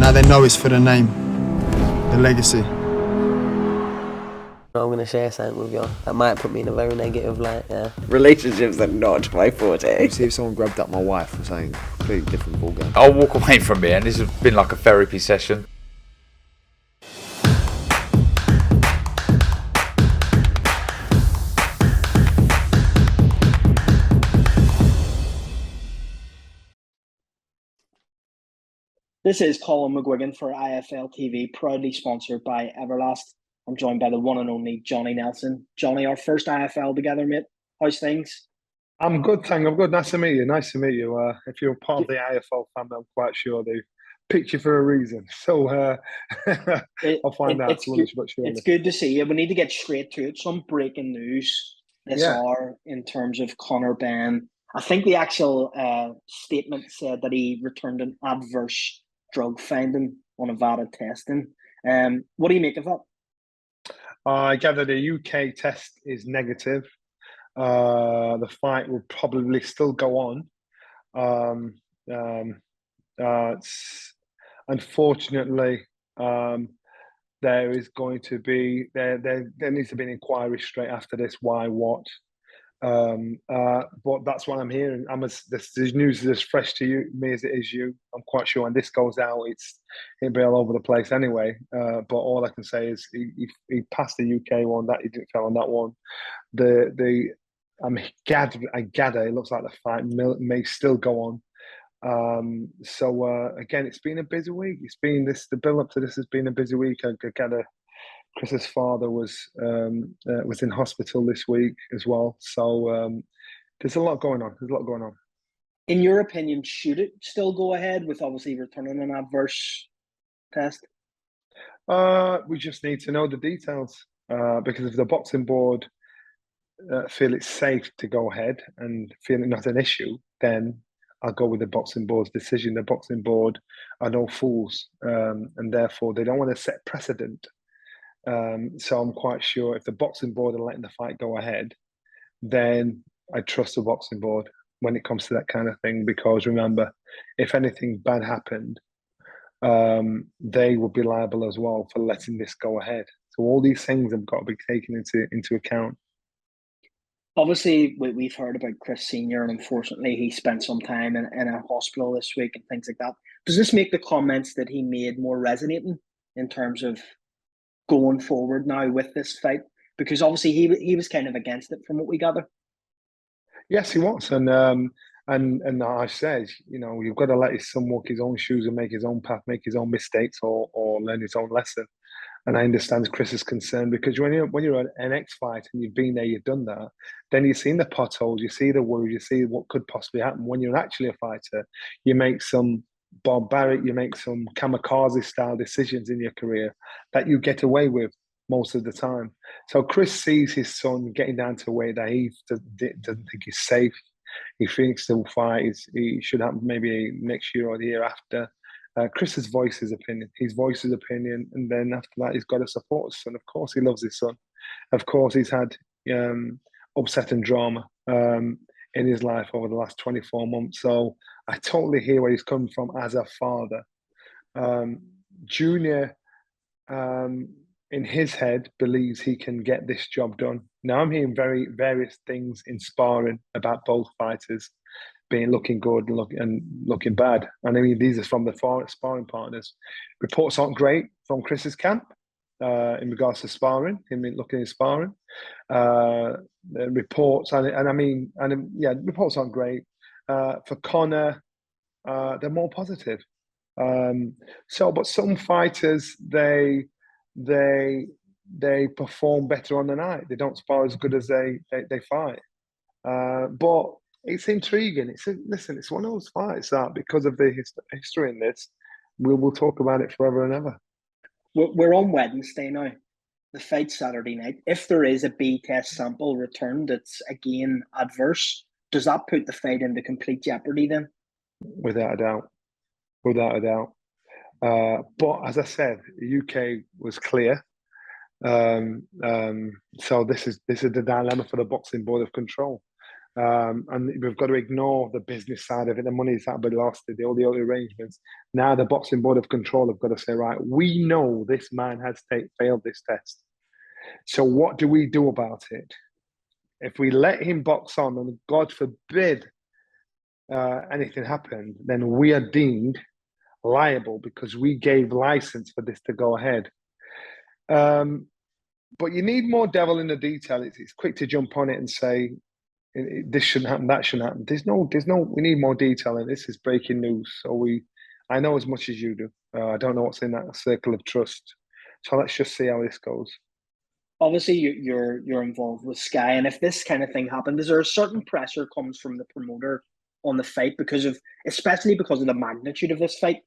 now they know it's for the name, the legacy. I'm going to share something with you that might put me in a very negative light, yeah. Relationships are not my forte. See if someone grabbed up my wife or something, completely different ballgame. I'll walk away from it, and this has been like a therapy session. This is Colm McGuigan for IFL TV, proudly sponsored by Everlast. I'm joined by the one and only Johnny Nelson. Johnny, our first IFL together, mate. How's things? I'm good, thank you. I'm good. Nice to meet you. Nice to meet you. If you're part of the IFL family, I'm quite sure they picked you for a reason. So I'll find out slowly but surely. It's good to see you. We need to get straight to it. Some breaking news this hour in terms of Conor Ben. I think the actual statement said that he returned an adverse drug finding on Nevada testing. What do you make of that? I gather the UK test is negative. The fight will probably still go on. Unfortunately, there is going to be there needs to be an inquiry straight after this. Why? What? But that's what I'm hearing. This news is as fresh to me as it is you. I'm quite sure when this goes out, it'll be all over the place anyway. But all I can say is he passed the UK one. That he didn't fail on that one. I gather it looks like the fight may still go on. Again, it's been a busy week. The build up to this has been a busy week. I gather Chris's father was in hospital this week as well. So there's a lot going on. In your opinion, should it still go ahead with obviously returning an adverse test? We just need to know the details because if the boxing board feel it's safe to go ahead and feel it not an issue, then I'll go with the boxing board's decision. The boxing board are no fools, and therefore they don't want to set precedent. So I'm quite sure if the boxing board are letting the fight go ahead, then I trust the boxing board when it comes to that kind of thing. Because remember, if anything bad happened, they would be liable as well for letting this go ahead. So all these things have got to be taken into account. Obviously, we've heard about Chris Senior, and unfortunately, he spent some time in a hospital this week and things like that. Does this make the comments that he made more resonating in terms of going forward now with this fight? Because obviously, he was kind of against it from what we gather. Yes, he was, and I said, you've got to let his son walk his own shoes and make his own path, make his own mistakes, or learn his own lesson. And I understand Chris's concern because when you're an ex-fighter and you've been there, you've done that, then you've seen the potholes, you see the worries, you see what could possibly happen. When you're actually a fighter, you make some barbaric, you make some kamikaze-style decisions in your career that you get away with most of the time. So Chris sees his son getting down to a weight that he doesn't think is safe. He thinks the fight he should happen maybe next year or the year after. Chris's voice his opinion. His voice his opinion, and then after that, he's got to support his son. Of course, he loves his son. Of course, he's had upset and drama in his life over the last 24 months. So I totally hear where he's coming from as a father. Junior, in his head, believes he can get this job done. Now, I'm hearing various things in sparring about both fighters looking good and looking bad. And I mean, these are from the sparring partners. Reports aren't great from Chris's camp in regards to sparring, looking at sparring. Reports, reports aren't great. For Conor, they're more positive. But some fighters, they perform better on the night. They don't spar as good as they fight. But it's intriguing. It's one of those fights that, because of the history in this, we'll talk about it forever and ever. We're on Wednesday now. The fight's Saturday night. If there is a B test sample returned that's again adverse, does that put the fight into complete jeopardy then? Without a doubt. But as I said, the UK was clear. So this is the dilemma for the boxing board of control. And we've got to ignore the business side of it. The money's that be lost, all the other arrangements. Now the Boxing Board of Control have got to say, right, we know this man has failed this test. So what do we do about it? If we let him box on, and God forbid anything happened, then we are deemed liable because we gave license for this to go ahead. But you need more devil in the detail. It's quick to jump on it and say this shouldn't happen, that shouldn't happen. There's no. We need more detail, and this is breaking news. So I know as much as you do. I don't know what's in that circle of trust. So let's just see how this goes. Obviously, you're involved with Sky, and if this kind of thing happened, is there a certain pressure comes from the promoter on the fight especially because of the magnitude of this fight?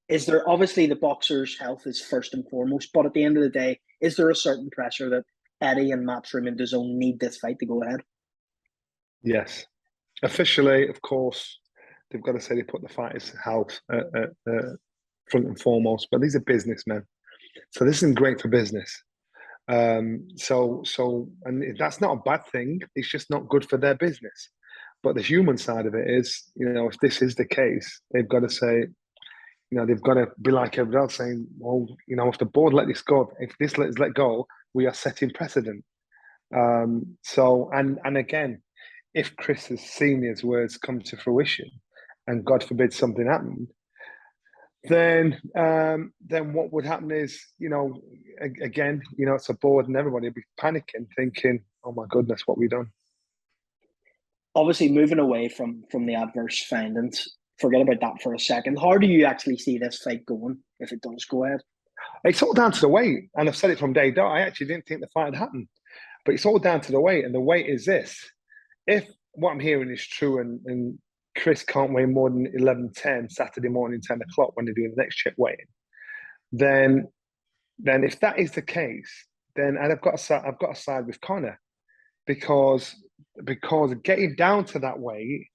Is there, obviously the boxer's health is first and foremost, but at the end of the day, is there a certain pressure that Eddie and Matchroom and DAZN need this fight to go ahead? Yes, officially, of course, they've got to say they put the fighter's health front and foremost. But these are businessmen, so this isn't great for business. And that's not a bad thing. It's just not good for their business. But the human side of it is, if this is the case, they've got to say, they've got to be like everyone else saying, well, if the board let this go, if this is let go, we are setting precedent. And again, if Chris's Senior's words come to fruition, and God forbid something happened, then what would happen is, again, it's a board and everybody would be panicking, thinking, oh my goodness, what have we done? Obviously, moving away from the adverse findings, forget about that for a second. How do you actually see this fight going if it does go ahead? It's all down to the weight, and I've said it from day dot. I actually didn't think the fight had happened, but it's all down to the weight, and the weight is this. If what I'm hearing is true and Chris can't weigh more than 11:10 Saturday morning, 10 o'clock when they're doing the next check weighing, then if that is the case, then I've got to side with Conor, because getting down to that weight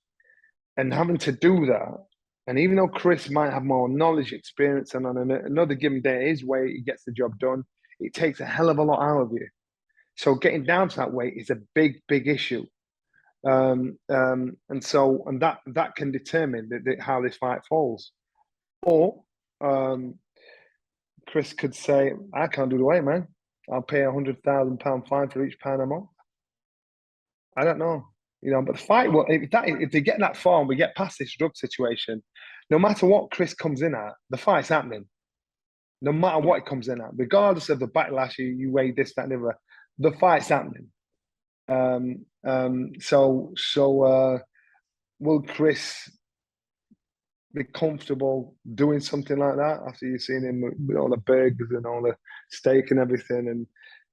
and having to do that, and even though Chris might have more knowledge, experience, and on another given day his weight, he gets the job done, it takes a hell of a lot out of you. So getting down to that weight is a big issue. And that can determine how this fight falls. Or Chris could say, I can't do the weight, man. I'll pay £100,000 fine for each pound I'm on. I don't know, but the fight will, if they get that far and we get past this drug situation, no matter what Chris comes in at, the fight's happening. No matter what it comes in at, regardless of the backlash, you weigh this, that, and the other, the fight's happening. Will Chris be comfortable doing something like that after you've seen him with all the burgers and all the steak and everything, and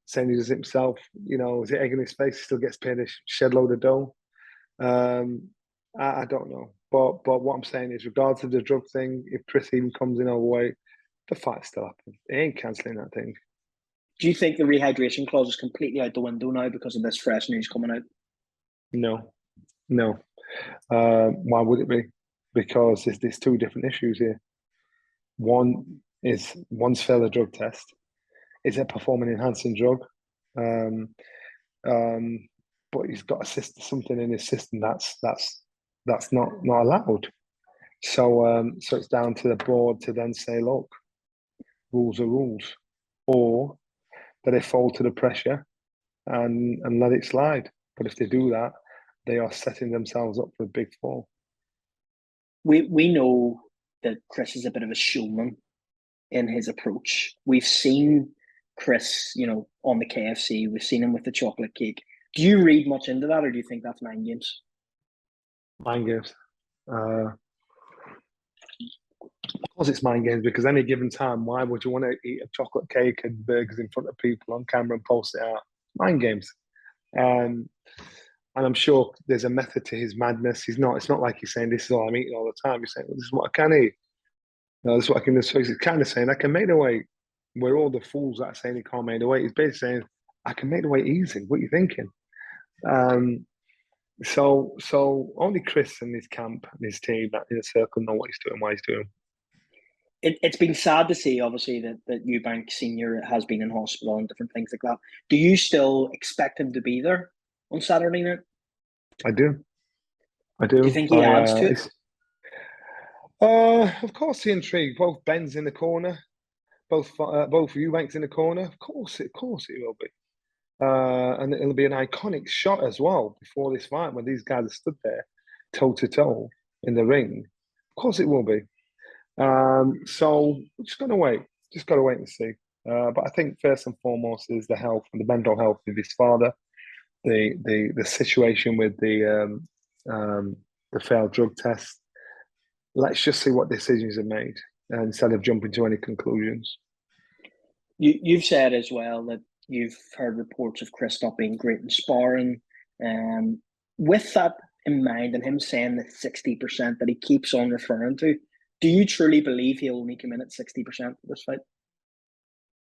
saying he does it himself? Is it egg in his face? He still gets paid a shed load of dough. I don't know, but what I'm saying is, regardless of the drug thing, if Chris even comes in overweight, the fight's still happening. He ain't cancelling that thing. Do you think the rehydration clause is completely out the window now because of this fresh news coming out? No. Why would it be? Because there's two different issues here. One's failed a drug test. Is it performing enhancing drug? But he's got something in his system that's not allowed. So it's down to the board to then say, look, rules are rules, or that they fall to the pressure and let it slide. But if they do that, they are setting themselves up for a big fall. We know that Chris is a bit of a showman in his approach. We've seen Chris, on the KFC. We've seen him with the chocolate cake. Do you read much into that, or do you think that's mind games? Mind games. Of course it's mind games, because any given time, why would you want to eat a chocolate cake and burgers in front of people on camera and post it out? Mind games. And I'm sure there's a method to his madness. It's not like he's saying, this is all I'm eating all the time. He's saying, well, this is what I can eat. This is what I can do. So he's kind of saying, I can make the weight. We're all the fools that are saying he can't make the weight. He's basically saying, I can make the weight easy. What are you thinking? So only Chris and his camp and his team, that inner circle, know what he's doing, why he's doing. It's been sad to see, obviously, that Eubank Senior has been in hospital and different things like that. Do you still expect him to be there on Saturday night? I do. I do. Do you think he adds to it? Of course, the intrigue. Both Ben's in the corner, both Eubanks in the corner. Of course, it will be. And it'll be an iconic shot as well before this fight when these guys are stood there toe to toe in the ring. Of course, it will be. So we're just got to wait. Just got to wait and see. But I think first and foremost is the health and the mental health of his father, the situation with the failed drug test. Let's just see what decisions are made instead of jumping to any conclusions. You've said as well that you've heard reports of Chris not being great in sparring. With that in mind and him saying the 60% that he keeps on referring to, do you truly believe he'll only come in at 60% for this fight?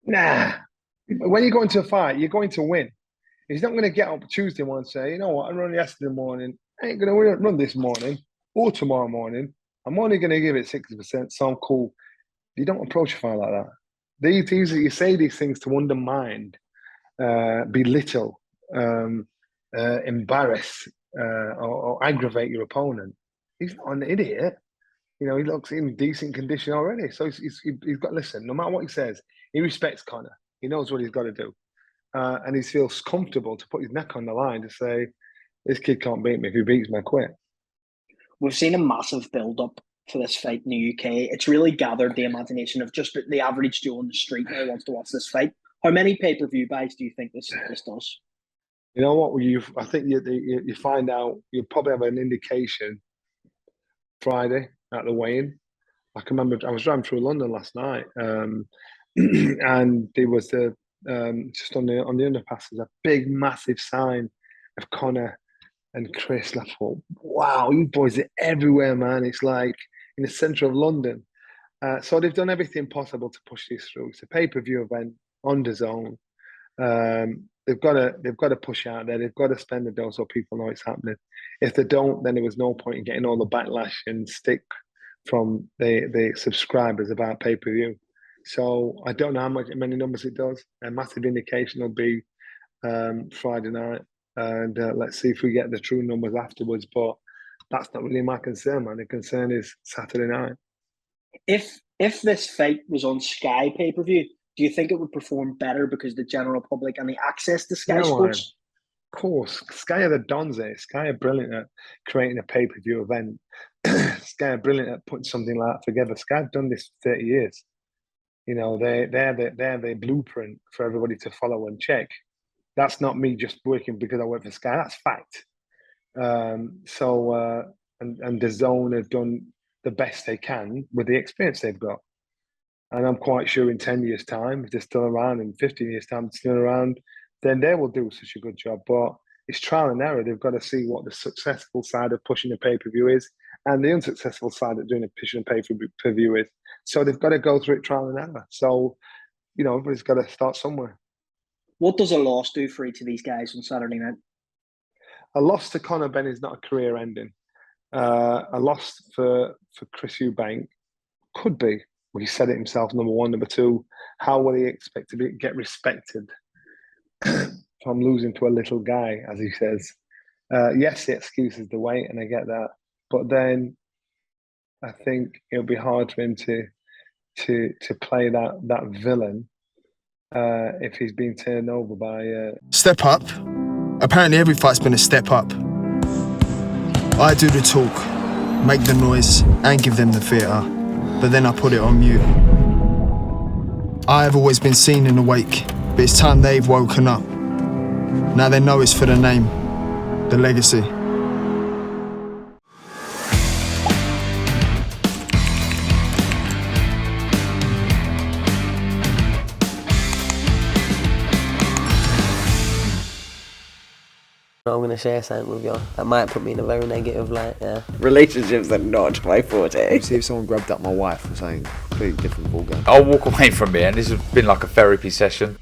Nah. When you go into a fight, you're going to win. He's not going to get up Tuesday morning and say, you know what, I run yesterday morning. I ain't going to run this morning or tomorrow morning. I'm only going to give it 60%, so I'm cool. You don't approach a fight like that. You say these things to undermine, belittle, embarrass, or aggravate your opponent. He's not an idiot. You know, he looks in decent condition already. So he's got to listen. No matter what he says, he respects Conor. He knows what he's got to do. And he feels comfortable to put his neck on the line to say, this kid can't beat me. If he beats me, I quit. We've seen a massive build-up for this fight in the UK. It's really gathered the imagination of just the average Joe on the street now wants to watch this fight. How many pay-per-view buys do you think this does? You know what? I think you find out, you probably have an indication Friday at the weigh-in. I can remember I was driving through London last night, and there was just on the underpasses a big, massive sign of Conor and Chris. I thought, wow, you boys are everywhere, man. It's like in the centre of London. So they've done everything possible to push this through. It's a pay-per-view event on DAZN. They've got to push out there. They've got to spend the dough so people know it's happening. If they don't, then there was no point in getting all the backlash and stick from the subscribers about pay-per-view. So I don't know how many numbers it does. A massive indication will be Friday night, and let's see if we get the true numbers afterwards. But that's not really my concern, man. The concern is Saturday night. If this fight was on Sky pay-per-view, do you think it would perform better because the general public and the access to Sky Sports? Of course. Sky are the dons there. Sky are brilliant at creating a pay-per-view event. Sky are brilliant at putting something like that together. Sky have done this for 30 years. You know, they're the blueprint for everybody to follow and check. That's not me just working because I work for Sky. That's fact. And DAZN have done the best they can with the experience they've got. And I'm quite sure in 10 years' time, if they're still around, in 15 years' time, they're still around, then they will do such a good job. But it's trial and error. They've got to see what the successful side of pushing a pay-per-view is and the unsuccessful side of doing a pushing a pay-per-view is. So they've got to go through it trial and error. So, you know, everybody's got to start somewhere. What does a loss do for each of these guys on Saturday night? A loss to Conor Benn is not a career ending. A loss for Chris Eubank could be. Well, he said it himself, number one. Number two, how will he expect to get respected from losing to a little guy, as he says? Yes, the excuse is the weight, and I get that. But then I think it'll be hard for him to play that villain if he's been turned over by... Step up. Apparently every fight's been a step up. I do the talk, make the noise, and give them the theatre. But then I put it on mute. I have always been seen in the wake, but it's time they've woken up. Now they know it's for the name, the legacy. I'm going to share something with you that might put me in a very negative light, yeah. Relationships are not my forte. See if someone grabbed up my wife or something, completely different ballgame. I'll walk away from it, and this has been like a therapy session.